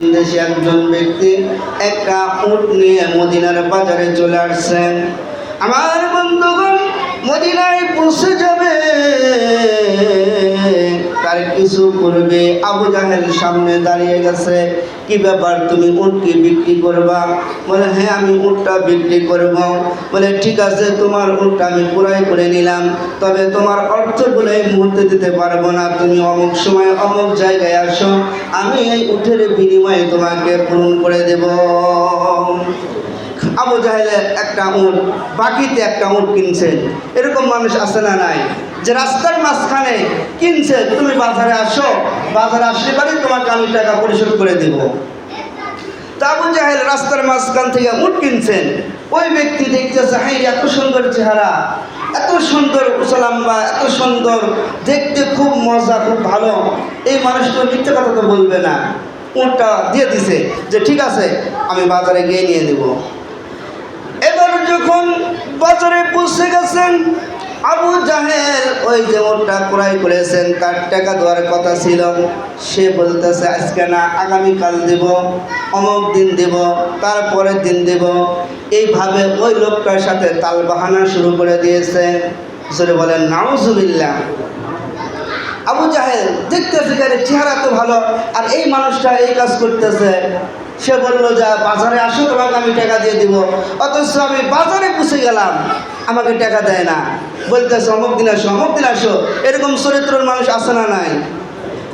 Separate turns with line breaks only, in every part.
দেশে একজন ব্যক্তি একটা উট নিয়ে মদিনার বাজারে চলে আসছেন। আমার বন্ধুগণ, মদিনায় পৌঁছে যাবে তার কিছু পূর্বে আবু জাহেল সামনে দাঁড়িয়ে গেছে। কি ব্যাপার, তুমি উট কি বিক্রি করবা? বলে, হ্যাঁ আমি উটটা বিক্রি করব। বলে, ঠিক আছে, তোমার উটটা আমি ক্রয় করে নিলাম, তবে তোমার অর্থগুলো এই মুহূর্তে দিতে পারবো না। তুমি অমুক সময় অমুক জায়গায় আসো, আমি এই উটের বিনিময়ে তোমাকে পূরণ করে দেব। আবু জাহেলের একটা উট, বাকিতে একটা উট কিনছেন। এরকম মানুষ আছে না নাই, যে রাস্তার মাঝখানে কিনছে, তুমি বাজারে আসো, বাজারে আসলে পারি তোমাকে আমি টাকা পরিশোধ করে দেব। তা আবু জাহেল রাস্তার মাঝখান থেকে উট কিনছেন। ওই ব্যক্তি দেখতেছে, হ্যাঁ এত সুন্দর চেহারা, এত সুন্দর উসালাম্বা, এত সুন্দর দেখতে, খুব মজা, খুব ভালো, এই মানুষটা মিথ্যে কথা তো বলবে না। উটটা দিয়ে দিছে যে ঠিক আছে, আমি বাজারে গিয়ে নিয়ে দেব। এবার যখন বাজারে পৌঁছে গেছেন, আবু জাহেল ওই যে উটটা ক্রয় করেছেন, তার টাকা দেওয়ার কথা ছিল। সে বলতেছে আজকে না, আগামীকাল দেব, অমুক দিন দেব, তারপরের দিন দেব। এইভাবে ওই লোকটার সাথে তাল বাহানা শুরু করে দিয়েছে। জোরে বলেন নাউজুবিল্লাহ। আবু জাহেল দেখতেছে চেহারা তো ভালো, আর এই মানুষটা এই কাজ করতেছে। সে বলল, যা বাজারে আসো, তোমাকে আমি টাকা দিয়ে দিব। অথচ আমি বাজারে পৌঁছে গেলাম, আমাকে টাকা দেয় না, বলতেছে অমুক দিন আসো, অমুক দিন আসো। এরকম চরিত্রের মানুষ আছে না নাই?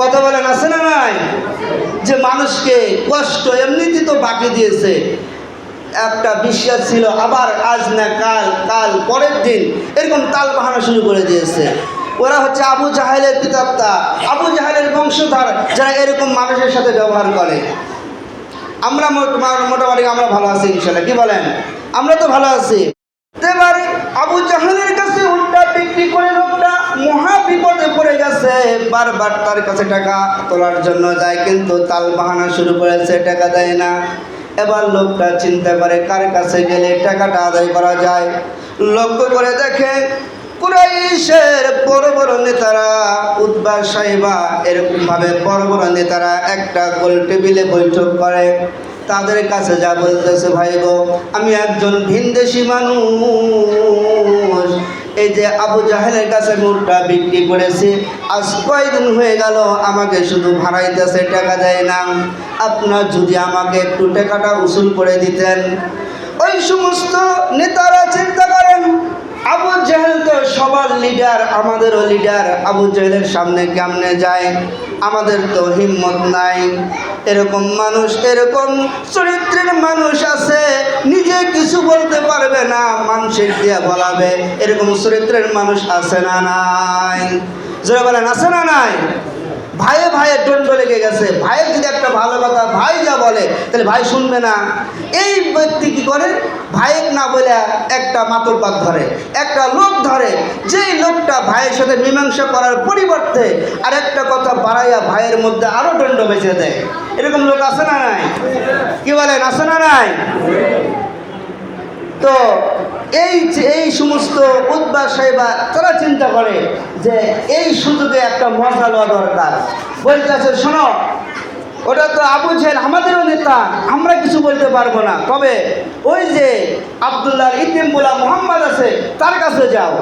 কথা বলেন, আছে না নাই? যে মানুষকে কষ্ট এমনিতে তো বাকি দিয়েছে, একটা বিশ্বাস ছিল, আবার আজ না কাল, কাল পরের দিন, এরকম তাল বাহানা শুরু করে দিয়েছে। ওরা হচ্ছে আবু জাহেলের পিতাত্তা, আবু জাহেলের বংশধর, যারা এরকম মানুষের সাথে ব্যবহার করে। আমরা মোটামুটি আমরা ভালো আছি ইনশাল্লাহ, কি বলেন? আমরা তো ভালো আছি। এবার আবু জাহেলের কাছে উটটা বিক্রি করে লোকটা মহা বিপদে পড়ে গেছে। বারবার তার কাছে টাকা তোলার জন্য যায়, কিন্তু তাল বাহানা শুরু করেছে, টাকা দেয় না। এবার লোকটা চিন্তা করে কার কাছে গেলে টাকাটা আদায় করা যায়। লক্ষ্য করে দেখে কুরাইশের বড় বড় নেতারা, উতবা সাইবা, এরকমভাবে বড় বড় নেতারা একটা গোল টেবিলে বৈঠক করে। তাদের কাছে যা বলতেছে, ভাই গো, আমি একজন ভিনদেশি মানুষ, এই যে আবু জাহেলের কাছে উটটা বিক্রি করেছি, আজ কয়দিন হয়ে গেল, আমাকে শুধু ভাড়াইতেছে, টাকা দেয় না। আপনার যদি আমাকে একটু টাকাটা উসুল করে দিতেন। ওই সমস্ত নেতারা চিন্তা করেন, আবু জাহেল তো সবার লিডার, আমাদেরও লিডার, আবু জাহেলের সামনে কেমনে যায়? আমাদের তো হিম্মত নাই। এরকম মানুষ, এরকম চরিত্রের মানুষ আছে, নিজে কিছু বলতে পারবে না, মানুষের দিয়ে বলাবে, এরকম চরিত্রের মানুষ আছে না নাই? যারা বলেন আছে না নাই? ভাইয়ে ভাইয়ে দণ্ড লেগে গেছে। ভাইয়ের যদি একটা ভালো কথা ভাই যা বলে, তাহলে ভাই শুনবে না। এই ব্যক্তি কি করে? ভাইয়ের না বলে একটা মাতলপাত ধরে, একটা লোক ধরে, যেই লোকটা ভাইয়ের সাথে মীমাংসা করার পরিবর্তে আর একটা কথা বাড়াইয়া ভাইয়ের মধ্যে আরো দণ্ড বেঁচে দেয়। এরকম লোক আছে না নাই? কি বলেন, আছে না নাই? তো এই সমস্ত উতবা সাহেবা তারা চিন্তা করে যে এই সুযোগে একটা মজা লওয়া দরকার। বলতেছে, শোনো, ওটা তো আবু জাহেল আমাদেরও নেতা, আমরা কিছু বলতে পারবো না, তবে ওই যে আব্দুল্লাহ ইতিম বলা মোহাম্মদ আছে, তার কাছে যাও।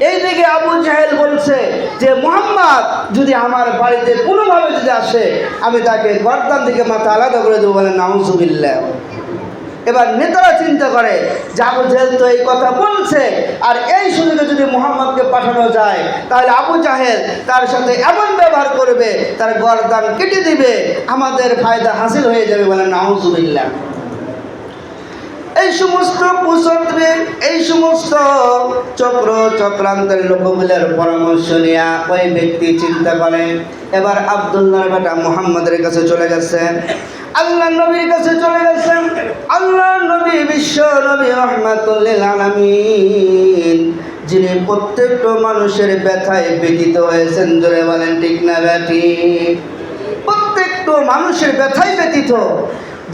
এই দিকে আবু জাহেল বলছে যে মোহাম্মদ যদি আমার বাড়িতে কোনোভাবে যদি আসে, আমি তাকে গর্দান থেকে মাথা আলাদা করে দেবো। বলেন নাউজুবিল্লাহ। এবার নেতারা চিন্তা করে যে আবু জাহেল তো এই কথা বলছে, আর এই সুযোগে যদি মুহাম্মদকে পাঠানো যায়, তাহলে আবু জাহেল তার সাথে এমন ব্যবহার করবে, তার গর্দান কেটে দিবে, আমাদের ফায়দা হাসিল হয়ে যাবে। বলেন নাউজুবিল্লাহ। এই সমস্ত কুচক্রে, এই সমস্ত চক্রান্তের লোকগুলোর পরামর্শ নেওয়া ওই ব্যক্তি চিন্তা করে। এবার আব্দুল্লাহর বেটা মুহাম্মদের কাছে চলে গেছেন, আল্লাহ নবীর কাছে চলে গেছেন। আল্লাহ নবী বিশ্ব নবী রাহমাতুল লিল আলামিন, যিনি প্রত্যেকটা মানুষের ব্যথায় ব্যথিত হয়েছেন। জোরে বলেন ঠিক না ব্যাঠিক? প্রত্যেকটা মানুষের ব্যথায় ব্যথিত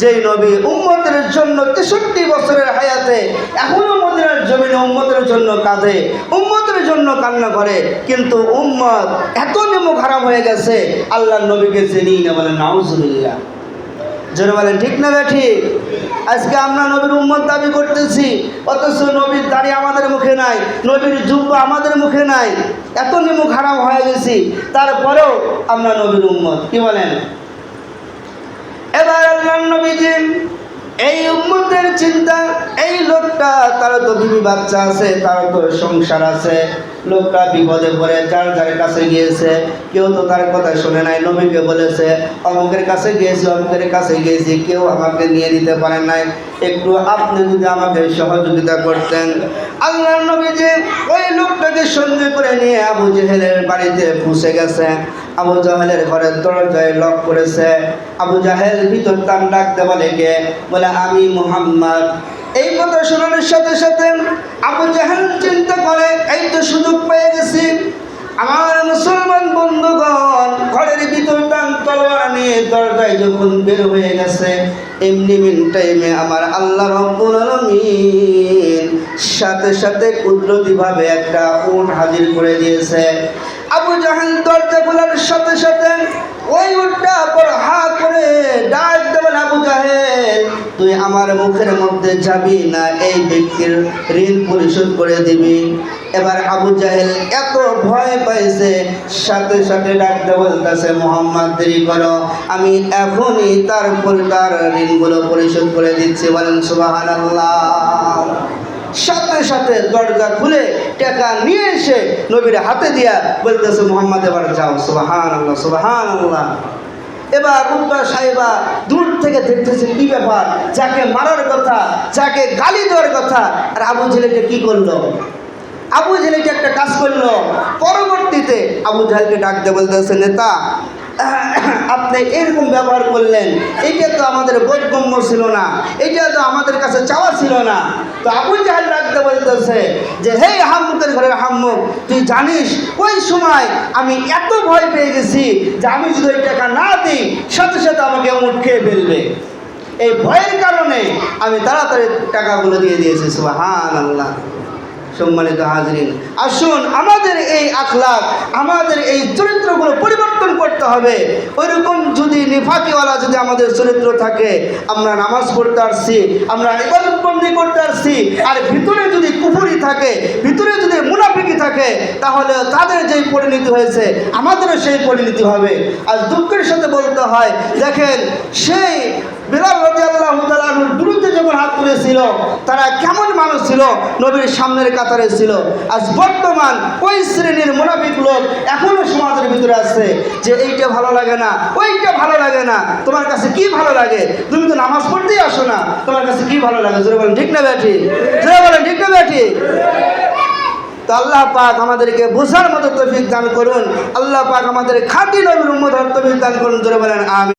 যেই নবী উম্মতের জন্য 63 বছরের হায়াতে এখনো মদিনার জমিনে উম্মতের জন্য কাঁদে, উম্মতের জন্য কান্না করে, কিন্তু উম্মত এত নেমো খারাপ হয়ে গেছে আল্লাহর নবীকে চিনি না, বলেন নাউজুবিল্লাহ। জোরে বলেন ঠিক না ঠিক? আজকে আমরা নবীর উম্মত দাবি করতেছি, অথচ নবীর দাড়ি আমাদের মুখে নাই, নবীর জুব্বা আমাদের মুখে নাই, এত নেমো খারাপ হয়ে গেছি, তারপরেও আমরা নবীর উম্মত। কি বলেন? এবার আল্লাহর নবীজি এই উম্মতের চিন্তা, এই লোকটা তার তো বিবি বাচ্চা আছে, তার তো সংসার আছে, লোকটা বিপদে পড়ে যার যার কাছে গিয়েছে, কেউ তো তার কথা শুনে নাই, নবীকে বলেছে অমুকের কাছে গিয়েছি, অমুকের কাছে গিয়েছি, কেউ আমাকে নিয়ে দিতে পারে নাই, একটু আপনি যদি আমাকে সহযোগিতা করতেন। আল্লাহর নবীজি ওই লোকটাকে সঙ্গে করে নিয়ে আবু জেহেলের বাড়িতে পৌঁছে গেছে। আবু জাহেলের ঘরের দরজায় লক করেছে। আবু জাহেল ভিতর তার ডাকতে বলে, কে? বলে আমি মুহাম্মদ। এই কথা শোনানোর সাথে সাথে আবু জাহেল চিন্তা করে, এই তো সুযোগ পেয়ে গেছি। আমার মুসলমান বন্ধুগণ, ঘরের ভিতর টান তলোয়ার নিয়ে দরজায় যখন বের হয়ে গেছে, এমনি মিন টাইমে আমার আল্লাহ রাব্বুল আলামিন সাথে সাথে কুদরতিভাবে একটা উট হাজির করে দিয়েছে। আবু জাহেল দরজা খোলার সাথে সাথে ওই উটটা পর হা করে ডাক দেবেন, আবু জাহেল তুই আমার মুখের মধ্যে যাবি না এই ব্যক্তির ঋণ পরিশোধ করে দিবি। এবার আবু জাহেল এত ভয় পাইছে, সাথে সাথে ডাকতে বলতেছে, মুহাম্মদ দেরি করো, আমি এখনই তার ঋণগুলো পরিশোধ করে দিচ্ছি। বলেন সুবহানাল্লাহ। সাথে সাথে দরজা খুলে টাকা নিয়ে এসে নবীর হাতে দিয়া বলতেছে, মুহাম্মদ এবার যাও। সুবহানাল্লাহ সুবহানাল্লাহ। এবার উম্মা সাহেবা দূর থেকে দেখতেছে কি ব্যাপার, যাকে মারার কথা, যাকে গালি দেওয়ার কথা, আর আবু জেহেলকে কি করলো? আবু জেহেলকে একটা কাজ করলো। পরবর্তীতে আবু জাহেলকে ডাক দিয়ে বলতেছে, নেতা আপনি এরকম ব্যবহার করলেন, এইটা তো আমাদের বোধগম্য ছিল না, এইটা তো আমাদের কাছে চাওয়া ছিল না। তো আবু জাহেল ডাকতে বলতেছে যে, হে হাম্মুকের ঘরের হাম্মুক, তুই জানিস ওই সময় আমি এত ভয় পেয়ে গেছি যে আমি যদি ওই টাকা না দিই সাথে সাথে আমাকে উট খেয়ে ফেলবে। এই ভয়ের কারণে আমি তাড়াতাড়ি টাকাগুলো দিয়ে দিয়েছি। সুবহানাল্লাহ। সম্মানিত হাজরিন, আসুন আমাদের এই আখলাক, আমাদের এই চরিত্রগুলো পরিবর্তন করতে হবে। ওইরকম যদি নিফাকিওয়ালা যদি আমাদের চরিত্র থাকে, আমরা নামাজ পড়তে আসছি, আমরা ইবাদত বন্দি করতে আসছি, আর ভিতরে যদি কুফরি থাকে, ভিতরে যদি মুনাফিকি থাকে, তাহলে তাদের যেই পরিণতি হয়েছে আমাদেরও সেই পরিণতি হবে। আর দুঃখের সাথে বলতে হয়, দেখেন সেই বিলাল রাদিয়াল্লাহু তাআলা আনহুর বিরুদ্ধে যখন হাত তুলেছিল, তারা কেমন মানুষ ছিল, নবীর সামনের কাতারে ছিল। আজ বর্তমান ওই শ্রেণীর মুনাফিক লোক এখনো সমাজের ভিতরে আছে, যে এইটা ভালো লাগে না, ওইটা ভালো লাগে না। তোমার কাছে কি ভালো লাগে? তুমি তো নামাজ পড়তেই আসো না, তোমার কাছে কি ভালো লাগে? জোরে বলেন ঠিক না ব্যাটি? জোরে বলেন ঠিক না ব্যাটি? তো আল্লাহ পাক আমাদেরকে বোঝার মতো তৌফিক দান করুন। আল্লাহ পাক আমাদের খাঁটি নবীর উম্মত হওয়ার তৌফিক দান করুন। জোরে বলেন আমিন।